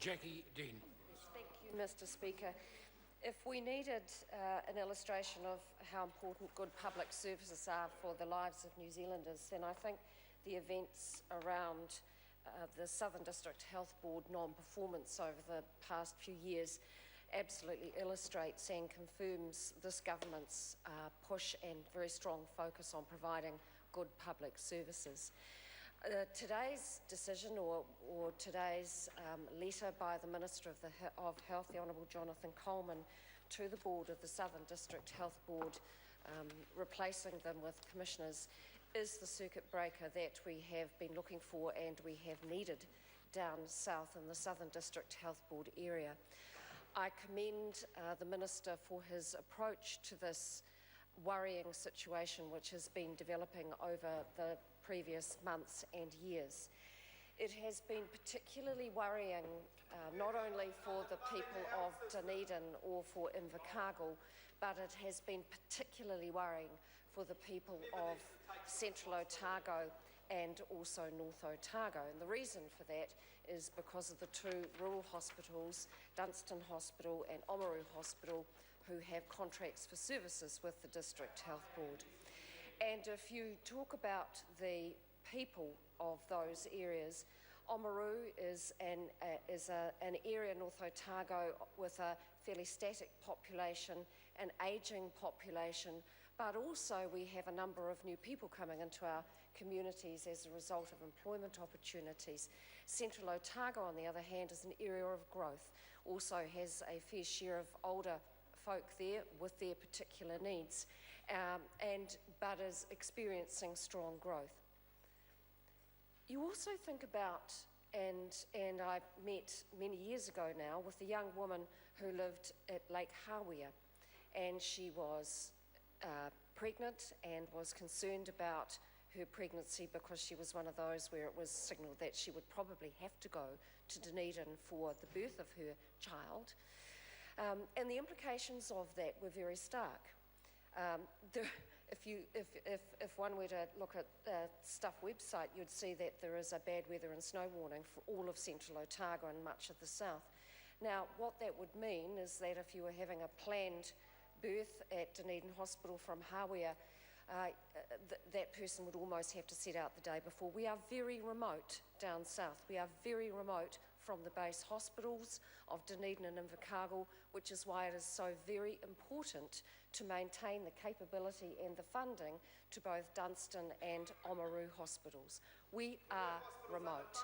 Jackie Dean. Thank you, Mr. Speaker. If we needed an illustration of how important good public services are for the lives of New Zealanders, then I think the events around the Southern District Health Board non-performance over the past few years absolutely illustrates and confirms this government's push and very strong focus on providing good public services. Today's decision or today's letter by the Minister of Health, the Honourable Jonathan Coleman, to the board of the Southern District Health Board, replacing them with commissioners, is the circuit breaker that we have been looking for and we have needed down south in the Southern District Health Board area. I commend the Minister for his approach to this worrying situation which has been developing over the previous months and years. It has been particularly worrying not only for the people of Dunedin or for Invercargill, but it has been particularly worrying for the people of Central Otago and also North Otago. And the reason for that is because of the two rural hospitals, Dunstan Hospital and Oamaru Hospital, who have contracts for services with the District Health Board. And if you talk about the people of those areas, Oamaru is an area in North Otago with a fairly static population, an ageing population, but also we have a number of new people coming into our communities as a result of employment opportunities. Central Otago, on the other hand, is an area of growth, also has a fair share of older folk there with their particular needs, but is experiencing strong growth. You also think about, and I met many years ago now with a young woman who lived at Lake Hawea, and she was pregnant and was concerned about her pregnancy because she was one of those where it was signalled that she would probably have to go to Dunedin for the birth of her child. And the implications of that were very stark. If one were to look at the Stuff website, you'd see that there is a bad weather and snow warning for all of Central Otago and much of the south. Now, what that would mean is that if you were having a planned birth at Dunedin Hospital from Hawea, that person would almost have to set out the day before. We are very remote down south. We are very remote from the base hospitals of Dunedin and Invercargill, which is why it is so very important to maintain the capability and the funding to both Dunstan and Oamaru hospitals. We are remote.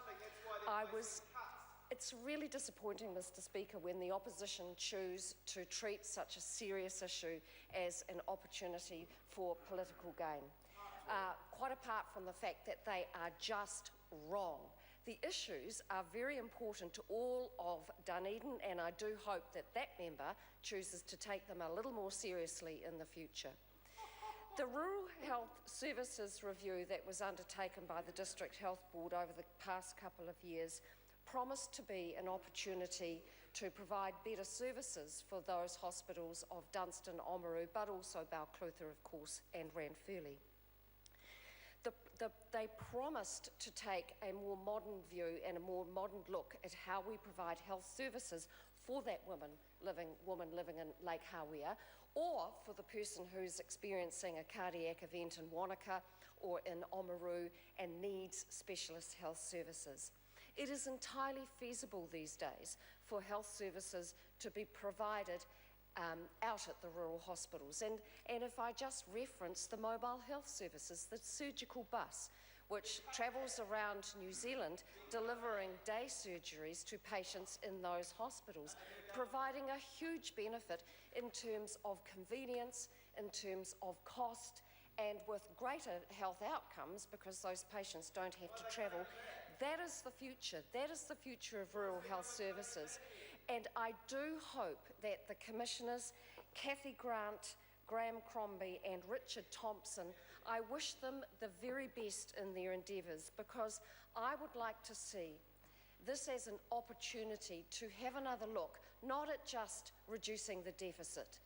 It's really disappointing, Mr. Speaker, when the opposition choose to treat such a serious issue as an opportunity for political gain. Quite apart from the fact that they are just wrong. The issues are very important to all of Dunedin, and I do hope that that member chooses to take them a little more seriously in the future. The Rural Health Services Review that was undertaken by the District Health Board over the past couple of years promised to be an opportunity to provide better services for those hospitals of Dunstan, Oamaru, but also Balclutha, of course, and Ranfurly. They promised to take a more modern view and a more modern look at how we provide health services for that woman living in Lake Hawea, or for the person who's experiencing a cardiac event in Wanaka or in Oamaru and needs specialist health services. It is entirely feasible these days for health services to be provided out at the rural hospitals. And if I just reference the mobile health services, the surgical bus, which travels around New Zealand delivering day surgeries to patients in those hospitals, providing a huge benefit in terms of convenience, in terms of cost, and with greater health outcomes because those patients don't have to travel. That is the future. That is the future of rural health services. And I do hope that the Commissioners, Kathy Grant, Graham Crombie and Richard Thompson, I wish them the very best in their endeavours, because I would like to see this as an opportunity to have another look, not at just reducing the deficit,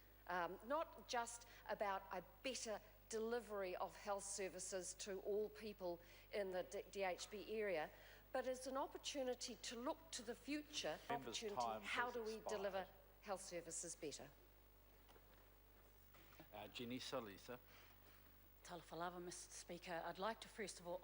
not just about a better delivery of health services to all people in the DHB area, but as an opportunity to look to the future, Members' opportunity, time how has do we expired. deliver health services better? Jenny Salisa. Talafalava, Mr. Speaker. I'd like to first of all